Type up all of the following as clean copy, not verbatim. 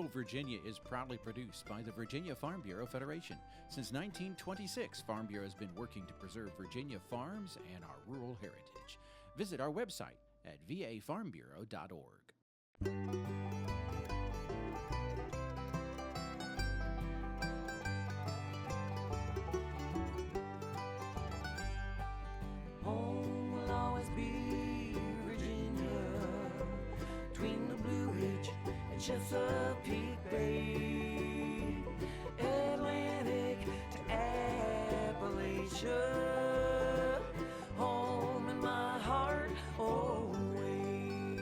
Real Virginia is proudly produced by the Virginia Farm Bureau Federation. Since 1926, Farm Bureau has been working to preserve Virginia farms and our rural heritage. Visit our website at vafarmbureau.org. Home will always be Virginia, between the Blue Ridge and Chesapeake Bay, Atlantic to Appalachia, home in my heart always.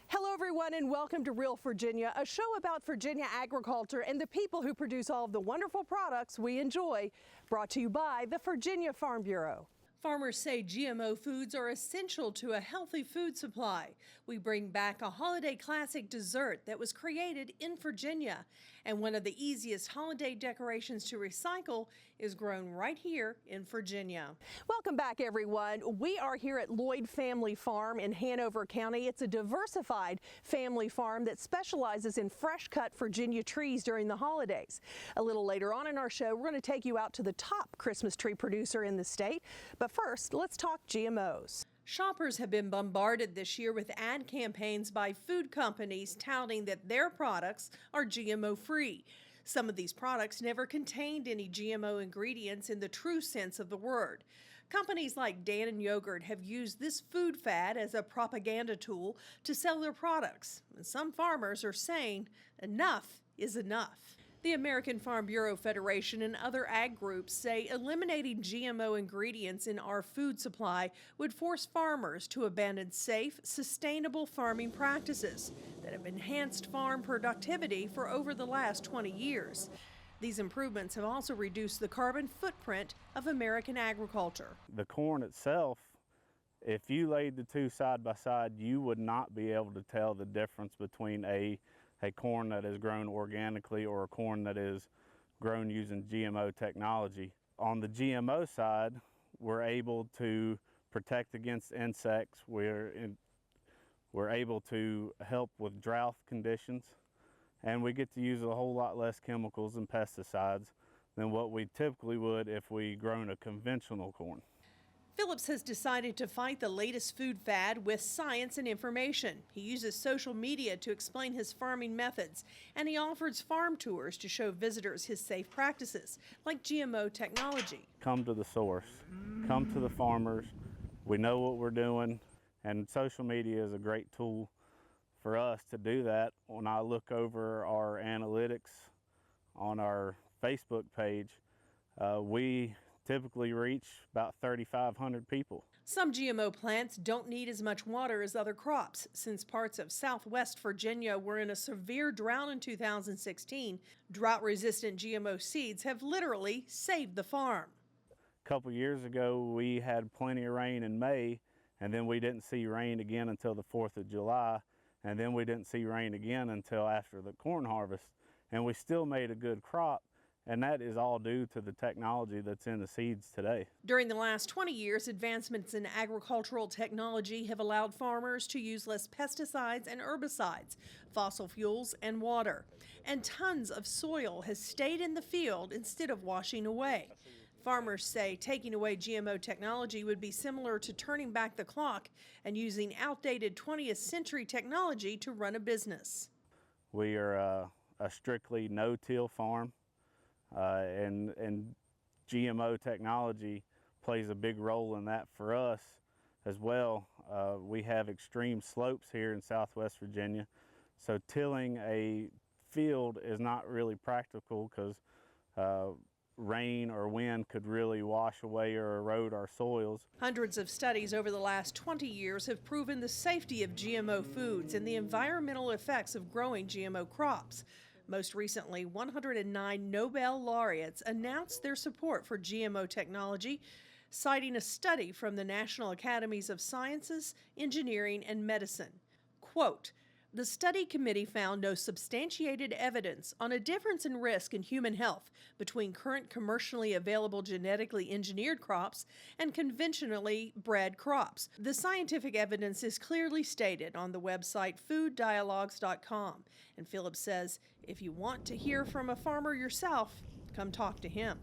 Hello everyone and welcome to Real Virginia, a show about Virginia agriculture and the people who produce all of the wonderful products we enjoy, brought to you by the Virginia Farm Bureau. Farmers say GMO foods are essential to a healthy food supply. We bring back a holiday classic dessert that was created in Virginia. And one of the easiest holiday decorations to recycle is grown right here in Virginia. Welcome back, everyone. We are here at Lloyd Family Farm in Hanover County. It's a diversified family farm that specializes in fresh-cut Virginia trees during the holidays. A little later on in our show, we're going to take you out to the top Christmas tree producer in the state. But first, let's talk GMOs. Shoppers have been bombarded this year with ad campaigns by food companies touting that their products are GMO-free. Some of these products never contained any GMO ingredients in the true sense of the word. Companies like Dannon Yogurt have used this food fad as a propaganda tool to sell their products. And some farmers are saying enough is enough. The American Farm Bureau Federation and other ag groups say eliminating GMO ingredients in our food supply would force farmers to abandon safe, sustainable farming practices that have enhanced farm productivity for over the last 20 years. These improvements have also reduced the carbon footprint of American agriculture. The corn itself, if you laid the two side by side, you would not be able to tell the difference between a corn that is grown organically or a corn that is grown using GMO technology. On the GMO side, we're able to protect against insects. We're able to help with drought conditions, and we get to use a whole lot less chemicals and pesticides than what we typically would if we grown a conventional corn. Phillips has decided to fight the latest food fad with science and information. He uses social media to explain his farming methods, and he offers farm tours to show visitors his safe practices, like GMO technology. Come to the source, come to the farmers. We know what we're doing, and social media is a great tool for us to do that. When I look over our analytics on our Facebook page, we typically reach about 3,500 people. Some GMO plants don't need as much water as other crops. Since parts of southwest Virginia were in a severe drought in 2016, drought-resistant GMO seeds have literally saved the farm. A couple years ago, we had plenty of rain in May, and then we didn't see rain again until the 4th of July, and then we didn't see rain again until after the corn harvest, and we still made a good crop. And that is all due to the technology that's in the seeds today. During the last 20 years, advancements in agricultural technology have allowed farmers to use less pesticides and herbicides, fossil fuels, and water. And tons of soil has stayed in the field instead of washing away. Farmers say taking away GMO technology would be similar to turning back the clock and using outdated 20th century technology to run a business. We are a strictly no-till farm. And GMO technology plays a big role in that for us as well. We have extreme slopes here in Southwest Virginia, so tilling a field is not really practical because rain or wind could really wash away or erode our soils. Hundreds of studies over the last 20 years have proven the safety of GMO foods and the environmental effects of growing GMO crops. Most recently, 109 Nobel laureates announced their support for GMO technology, citing a study from the National Academies of Sciences, Engineering, and Medicine. Quote, The study committee found no substantiated evidence on a difference in risk in human health between current commercially available genetically engineered crops and conventionally bred crops. The scientific evidence is clearly stated on the website fooddialogues.com. And Phillips says, if you want to hear from a farmer yourself, come talk to him.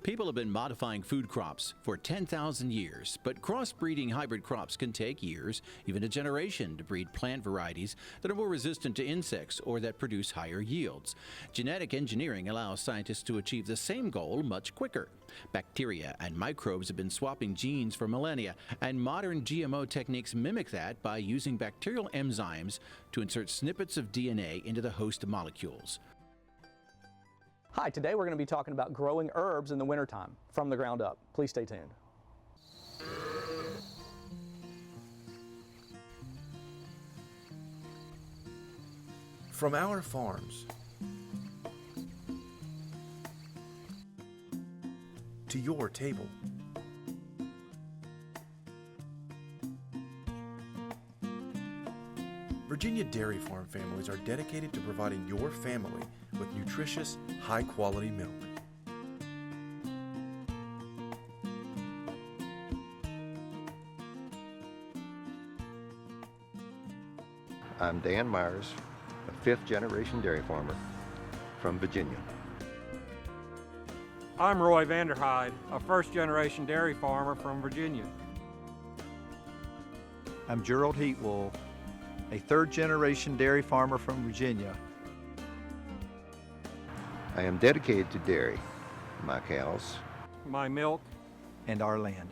People have been modifying food crops for 10,000 years, but crossbreeding hybrid crops can take years, even a generation, to breed plant varieties that are more resistant to insects or that produce higher yields. Genetic engineering allows scientists to achieve the same goal much quicker. Bacteria and microbes have been swapping genes for millennia, and modern GMO techniques mimic that by using bacterial enzymes to insert snippets of DNA into the host molecules. Hi, today we're going to be talking about growing herbs in the wintertime from the ground up. Please stay tuned. From our farms to your table. Virginia dairy farm families are dedicated to providing your family with nutritious, high-quality milk. I'm Dan Myers, a fifth-generation dairy farmer from Virginia. I'm Roy Vanderhyde, a first-generation dairy farmer from Virginia. I'm Gerald Heatwool, a third-generation dairy farmer from Virginia. I am dedicated to dairy, my cows, My milk, and our land.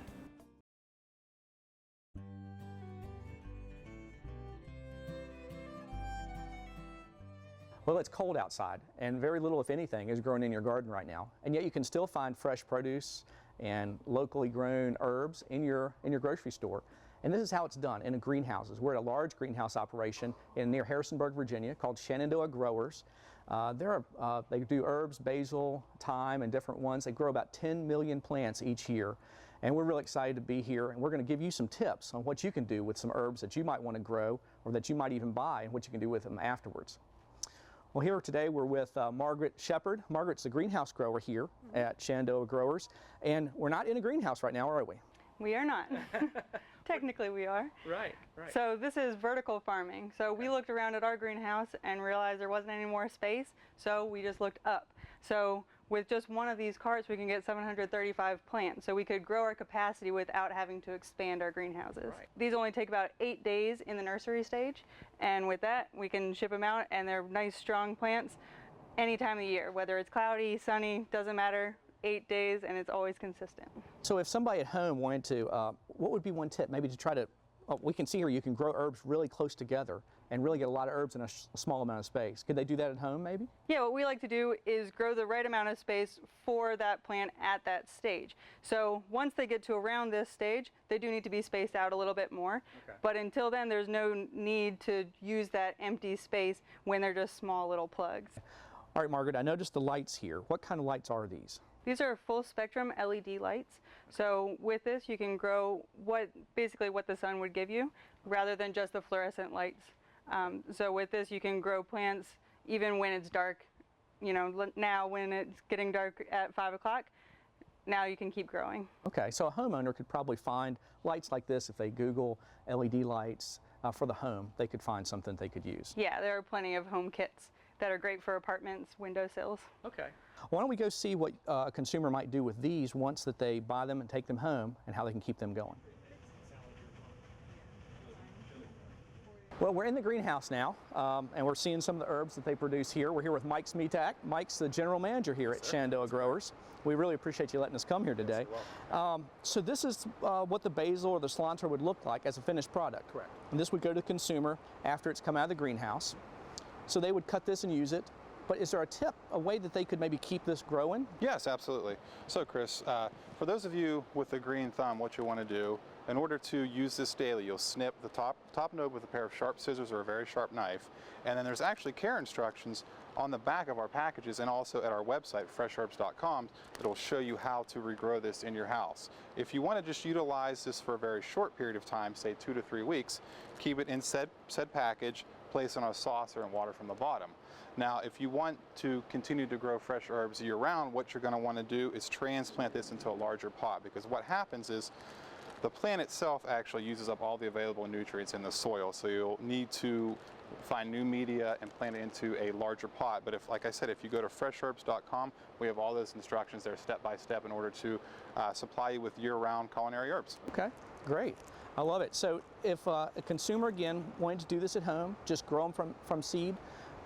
Well, it's cold outside, and very little, if anything, is grown in your garden right now. And yet you can still find fresh produce and locally grown herbs in your grocery store. And this is how it's done in greenhouses. We're at a large greenhouse operation near Harrisonburg, Virginia, called Shenandoah Growers. They do herbs, basil, thyme, and different ones. They grow about 10 million plants each year. And we're really excited to be here, and we're going to give you some tips on what you can do with some herbs that you might want to grow or that you might even buy, and what you can do with them afterwards. Well, here today we're with Margaret Shepard. Margaret's the greenhouse grower here at Shenandoah Growers. And we're not in a greenhouse right now, are we? We are not. Technically we are. Right. So this is vertical farming. So we looked around at our greenhouse and realized there wasn't any more space, so we just looked up. So with just one of these carts we can get 735 plants. So we could grow our capacity without having to expand our greenhouses. Right. These only take about 8 days in the nursery stage, and with that we can ship them out, and they're nice strong plants any time of the year, whether it's cloudy, sunny, doesn't matter. 8 days, and it's always consistent. So if somebody at home wanted to, what would be one tip maybe to try to, we can see here you can grow herbs really close together and really get a lot of herbs in a small amount of space. Could they do that at home maybe? Yeah, what we like to do is grow the right amount of space for that plant at that stage. So once they get to around this stage, they do need to be spaced out a little bit more. Okay. But until then, there's no need to use that empty space when they're just small little plugs. All right, Margaret, I noticed the lights here. What kind of lights are these? These are full spectrum LED lights. So with this you can grow basically what the sun would give you, rather than just the fluorescent lights. So with this you can grow plants even when it's dark. You know, now when it's getting dark at 5 o'clock, now you can keep growing. Okay, so a homeowner could probably find lights like this if they Google LED lights for the home. They could find something they could use. Yeah, there are plenty of home kits that are great for apartments, windowsills. Okay. Why don't we go see what a consumer might do with these once that they buy them and take them home, and how they can keep them going. Well, we're in the greenhouse now, and we're seeing some of the herbs that they produce here. We're here with Mike Smetak. Mike's the general manager here at Shenandoah Growers. We really appreciate you letting us come here today. So this is what the basil or the cilantro would look like as a finished product. Correct. And this would go to the consumer after it's come out of the greenhouse. So they would cut this and use it. But is there a tip, a way that they could maybe keep this growing? Yes, absolutely. So Chris, for those of you with the green thumb, what you want to do In order to use this daily, you'll snip the top node with a pair of sharp scissors or a very sharp knife, and then there's actually care instructions on the back of our packages and also at our website, fresherbs.com, that will show you how to regrow this in your house. If you want to just utilize this for a very short period of time, say 2 to 3 weeks, keep it in said package, place it on a saucer and water from the bottom. Now, if you want to continue to grow fresh herbs year-round, what you're going to want to do is transplant this into a larger pot, because what happens is the plant itself actually uses up all the available nutrients in the soil, so you'll need to find new media and plant it into a larger pot. But if, like I said, if you go to fresherbs.com, we have all those instructions there step by step in order to supply you with year-round culinary herbs. Okay, great. I love it. So if a consumer, again, wanted to do this at home, just grow them from seed,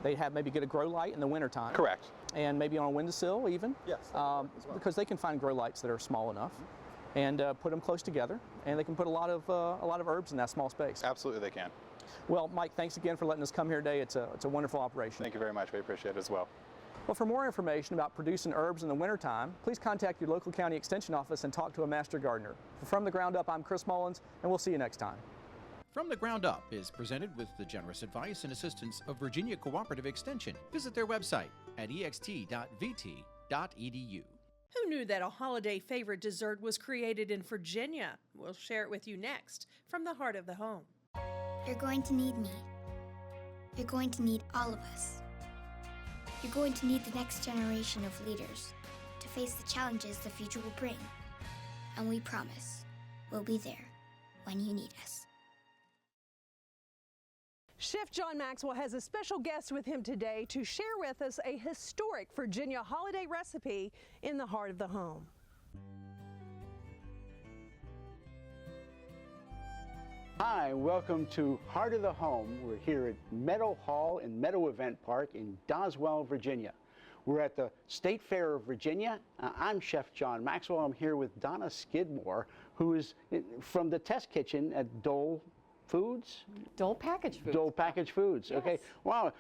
they have maybe get a grow light in the wintertime. Correct. And maybe on a windowsill even. Yes. Because they can find grow lights that are small enough. And put them close together, and they can put a lot of herbs in that small space. Absolutely, they can. Well, Mike, thanks again for letting us come here today. It's a wonderful operation. Thank you very much. We appreciate it as well. Well, for more information about producing herbs in the wintertime, please contact your local county extension office and talk to a master gardener. From the Ground Up, I'm Chris Mullins, and we'll see you next time. From the Ground Up is presented with the generous advice and assistance of Virginia Cooperative Extension. Visit their website at ext.vt.edu. Who knew that a holiday favorite dessert was created in Virginia? We'll share it with you next from the heart of the home. You're going to need me. You're going to need all of us. You're going to need the next generation of leaders to face the challenges the future will bring. And we promise we'll be there when you need us. Chef John Maxwell has a special guest with him today to share with us a historic Virginia holiday recipe in the heart of the home. Hi, welcome to Heart of the Home. We're here at Meadow Hall and Meadow Event Park in Doswell, Virginia. We're at the State Fair of Virginia. I'm Chef John Maxwell. I'm here with Donna Skidmore, who is from the test kitchen at Dole Foods? Dole Packaged Foods. Dole Packaged Foods. Yes. Okay. Wow.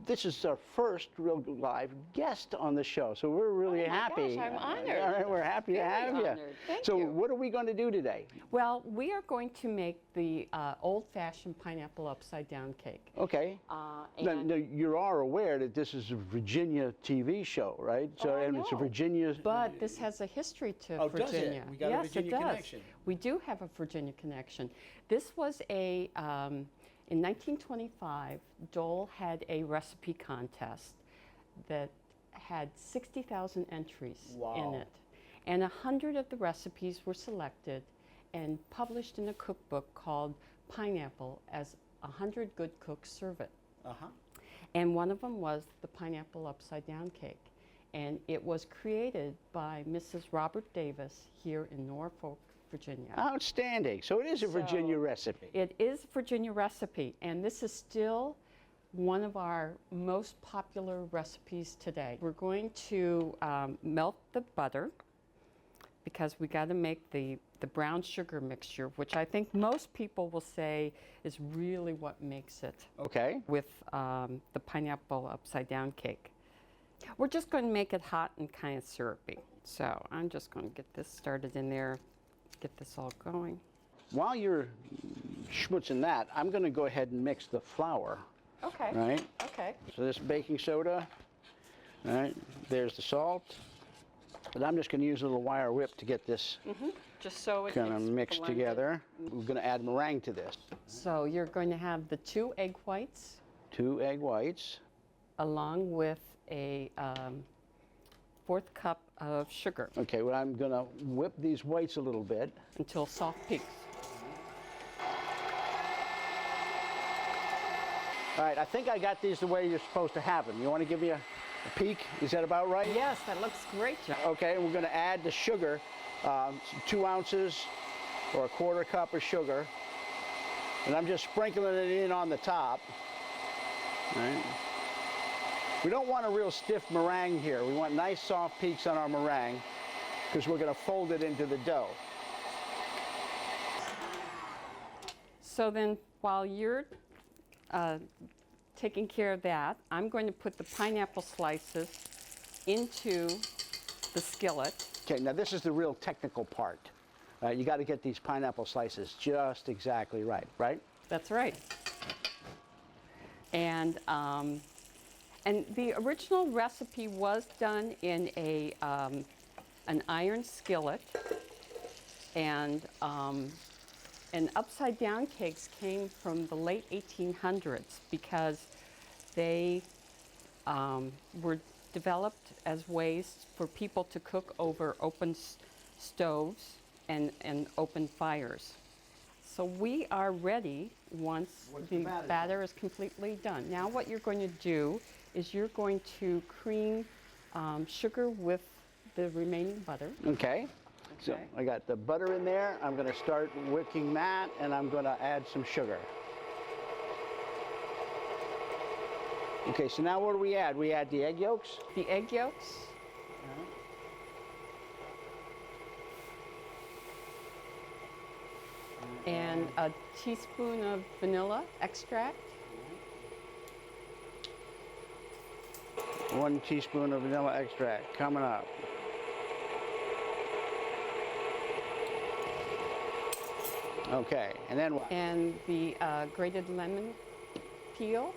This is our first real live guest on the show, so we're really happy. Gosh, I'm honored. All right, we're happy to have you. Thank you. What are we going to do today? Well, we are going to make the old-fashioned pineapple upside-down cake. Okay. Now, you are aware that this is a Virginia TV show, right? So, and it's a Virginia. But this has a history to Virginia. Does it? We got a Virginia connection. We do have a Virginia connection. This was a, in 1925, Dole had a recipe contest that had 60,000 entries in it. And 100 of the recipes were selected and published in a cookbook called Pineapple as 100 Good Cooks Serve It. And one of them was the pineapple upside down cake. And it was created by Mrs. Robert Davis here in Norfolk, Virginia. Outstanding. So it is a Virginia recipe. It is a Virginia recipe, and this is still one of our most popular recipes today. We're going to melt the butter because we got to make the brown sugar mixture, which I think most people will say is really what makes it. Okay. With the pineapple upside down cake. We're just going to make it hot and kind of syrupy. So I'm just going to get this started in there, get this all going. While you're schmutzing that, I'm going to go ahead and mix the flour. Okay. Right? Okay. So this baking soda, all right, there's the salt. And I'm just going to use a little wire whip to get this just so it kind of mixed blended. together. We're going to add meringue to this. So you're going to have the 2 egg whites. 2 egg whites. Along with a 1/4 cup of sugar. Okay, well, I'm going to whip these whites a little bit. Until soft peaks. All right, I think I got these the way you're supposed to have them. You want to give me a peek? Is that about right? Yes, that looks great, John. Okay, and we're going to add the sugar, 2 ounces or a 1/4 cup of sugar. And I'm just sprinkling it in on the top. All right. We don't want a real stiff meringue here. We want nice soft peaks on our meringue because we're going to fold it into the dough. So then while you're taking care of that, I'm going to put the pineapple slices into the skillet. Okay, now this is the real technical part. You got to get these pineapple slices just exactly right, right? That's right. And the original recipe was done in an iron skillet, and upside down cakes came from the late 1800s because they were developed as ways for people to cook over open stoves and open fires. So we are ready once the batter is completely done. Now what you're going to do is you're going to cream sugar with the remaining butter. Okay. So I got the butter in there. I'm going to start wicking that, and I'm going to add some sugar. Okay, so now what do we add? We add the egg yolks? The egg yolks. And a teaspoon of vanilla extract. 1 teaspoon of vanilla extract coming up. Okay, and then what? And the grated lemon peel.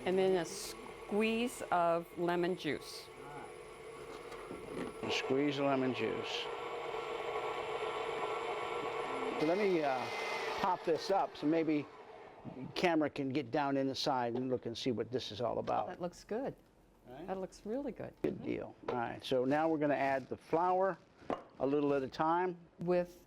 And then a squeeze of lemon juice. Squeeze lemon juice. So let me pop this up so maybe camera can get down in the side and look and see what this is all about. That looks good. Right. That looks really good. Good deal. All right, so now we're going to add the flour a little at a time.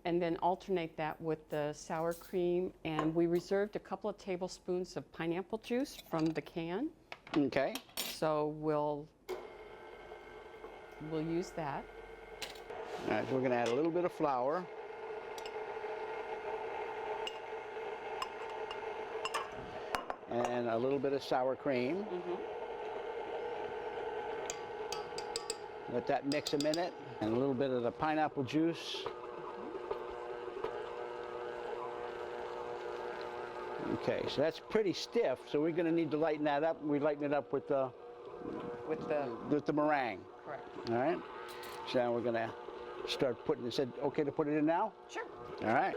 And then alternate that with the sour cream, and we reserved a couple of tablespoons of pineapple juice from the can. Okay. So we'll use that. All right, so we're going to add a little bit of flour. And a little bit of sour cream. Let that mix a minute. And a little bit of the pineapple juice. Okay, so that's pretty stiff, so we're going to need to lighten that up. We lighten it up with the meringue. Correct. All right. So now we're going to start putting. Is it okay to put it in now? Sure. All right.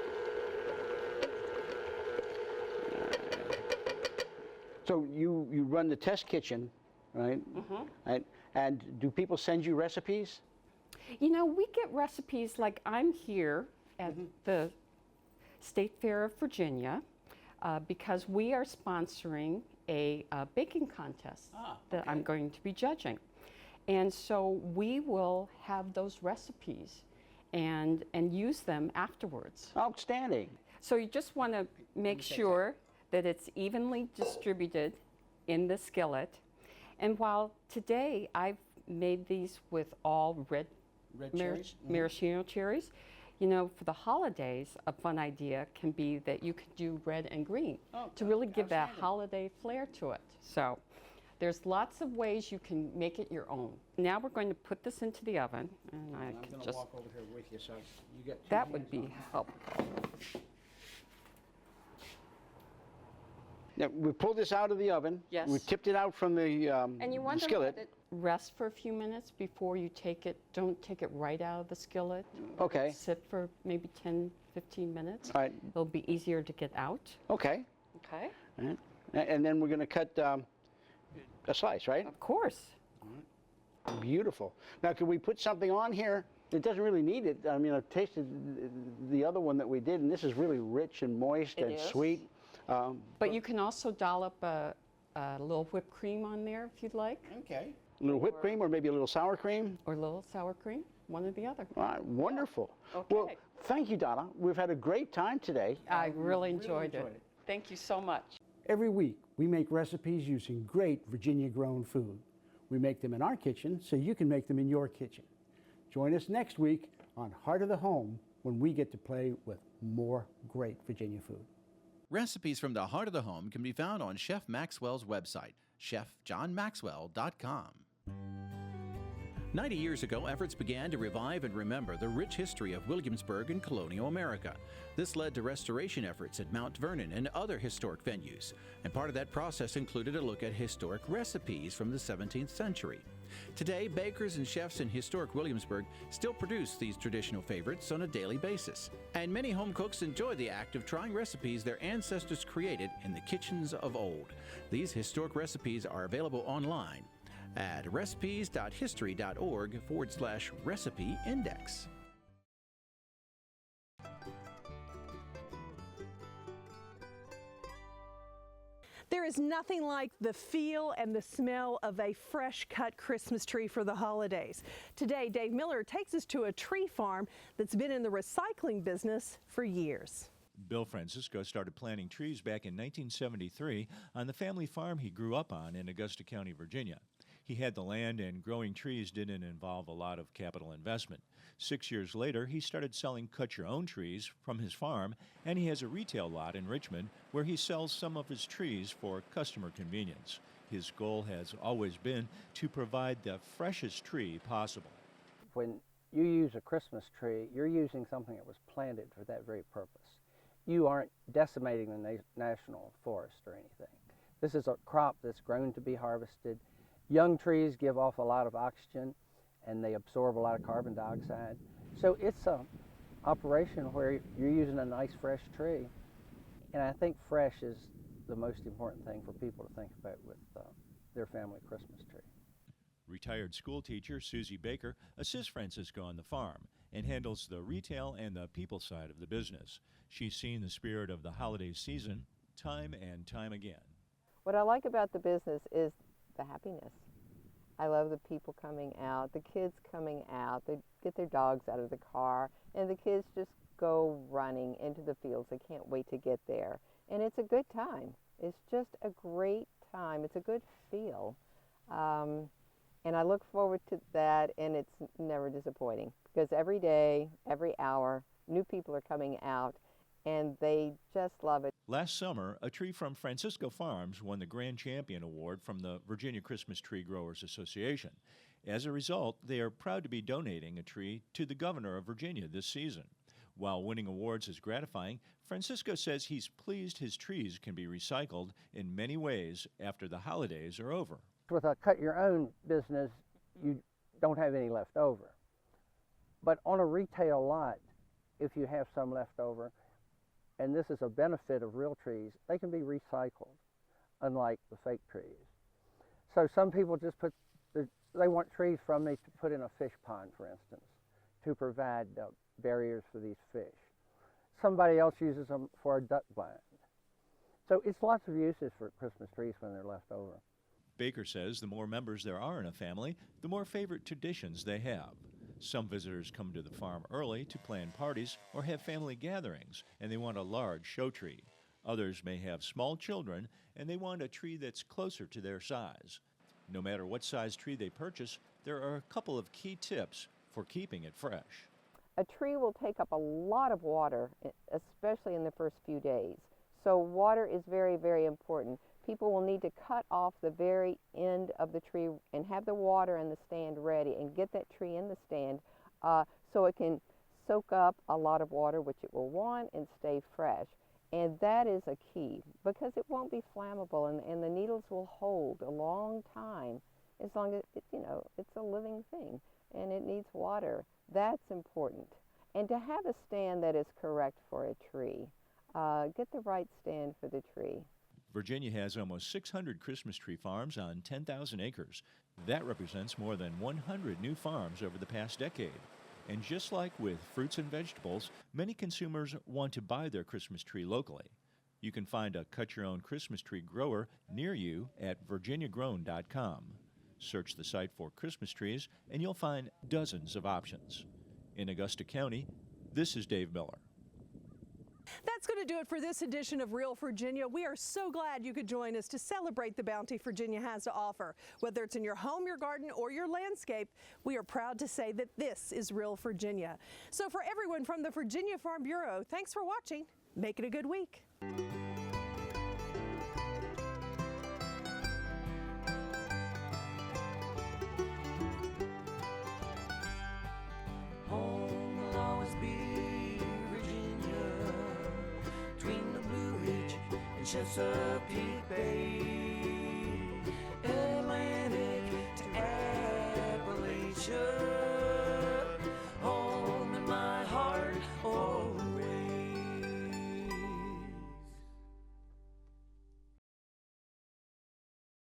So you run the test kitchen, right? Right? And do people send you recipes? You know, we get recipes like I'm here at the State Fair of Virginia because we are sponsoring a baking contest that I'm going to be judging. And so we will have those recipes and use them afterwards. Outstanding. So you just want to make sure that it's evenly distributed in the skillet. And while today I've made these with all red maraschino cherries, you know, for the holidays, a fun idea can be that you could do red and green to really give that holiday flair to it. So there's lots of ways you can make it your own. Now we're going to put this into the oven, and I can just walk over here with you, so you get. That would be helpful. Now, we pulled this out of the oven. Yes. We tipped it out from the And you want to skillet. let it rest for a few minutes before you take it. Don't take it right out of the skillet. Okay. Sit for maybe 10, 15 minutes. All right. It'll be easier to get out. Okay. Okay. All right. And then we're going to cut a slice, right? Of course. Beautiful. Now, could we put something on here? It doesn't really need it. I mean, I've tasted the other one that we did, and this is really rich and moist and sweet. But you can also dollop a little whipped cream on there if you'd like. Okay. A little whipped cream or maybe a little sour cream? Or a little sour cream, one or the other. All right, wonderful. Okay. Well, thank you, Donna. We've had a great time today. I really enjoyed it. Thank you so much. Every week, we make recipes using great Virginia-grown food. We make them in our kitchen so you can make them in your kitchen. Join us next week on Heart of the Home when we get to play with more great Virginia food. Recipes from the Heart of the Home can be found on Chef Maxwell's website, chefjohnmaxwell.com. 90 years ago, efforts began to revive and remember the rich history of Williamsburg and colonial America. This led to restoration efforts at Mount Vernon and other historic venues. And part of that process included a look at historic recipes from the 17th century. Today, bakers and chefs in historic Williamsburg still produce these traditional favorites on a daily basis. And many home cooks enjoy the act of trying recipes their ancestors created in the kitchens of old. These historic recipes are available online at recipes.history.org/recipe index. There is nothing like the feel and the smell of a fresh cut Christmas tree for the holidays. Today, Dave Miller takes us to a tree farm that's been in the recycling business for years. Bill Francisco started planting trees back in 1973 on the family farm he grew up on in Augusta County, Virginia. He had the land, and growing trees didn't involve a lot of capital investment. 6 years later, he started selling cut-your-own trees from his farm, and he has a retail lot in Richmond where he sells some of his trees for customer convenience. His goal has always been to provide the freshest tree possible. When you use a Christmas tree, you're using something that was planted for that very purpose. You aren't decimating the national forest or anything. This is a crop that's grown to be harvested. Young trees give off a lot of oxygen and they absorb a lot of carbon dioxide. So it's an operation where you're using a nice fresh tree. And I think fresh is the most important thing for people to think about with their family Christmas tree. Retired school teacher Susie Baker assists Francisco on the farm and handles the retail and the people side of the business. She's seen the spirit of the holiday season time and time again. What I like about the business is the happiness. I love the people coming out, the kids coming out, they get their dogs out of the car, and the kids just go running into the fields. They can't wait to get there. And it's a good time. It's just a great time. It's a good feel. And I look forward to that, and it's never disappointing because every day, every hour, new people are coming out, and they just love it. Last summer, a tree from Francisco Farms won the Grand Champion Award from the Virginia Christmas Tree Growers Association. As a result, they are proud to be donating a tree to the governor of Virginia this season. While winning awards is gratifying, Francisco says he's pleased his trees can be recycled in many ways after the holidays are over. With a cut-your-own business, you don't have any left over. But on a retail lot, if you have some left over, and this is a benefit of real trees, they can be recycled, unlike the fake trees. So some people just they want trees from me to put in a fish pond, for instance, to provide barriers for these fish. Somebody else uses them for a duck blind. So it's lots of uses for Christmas trees when they're left over. Baker says the more members there are in a family, the more favorite traditions they have. Some visitors come to the farm early to plan parties or have family gatherings, and they want a large show tree. Others may have small children, and they want a tree that's closer to their size. No matter what size tree they purchase, there are a couple of key tips for keeping it fresh. A tree will take up a lot of water, especially in the first few days. So water is very, very important. People will need to cut off the very end of the tree and have the water in the stand ready and get that tree in the stand so it can soak up a lot of water, which it will want, and stay fresh. And that is a key because it won't be flammable and the needles will hold a long time as long as, it's a living thing and it needs water. That's important. And to have a stand that is correct for a tree. Get the right stand for the tree. Virginia has almost 600 Christmas tree farms on 10,000 acres. That represents more than 100 new farms over the past decade. And just like with fruits and vegetables, many consumers want to buy their Christmas tree locally. You can find a cut-your-own Christmas tree grower near you at virginiagrown.com. Search the site for Christmas trees, and you'll find dozens of options. In Augusta County, this is Dave Miller. That's going to do it for this edition of Real Virginia. We are so glad you could join us to celebrate the bounty Virginia has to offer. Whether it's in your home, your garden, or your landscape, we are proud to say that this is Real Virginia. So for everyone from the Virginia Farm Bureau, thanks for watching. Make it a good week. Chesapeake Bay.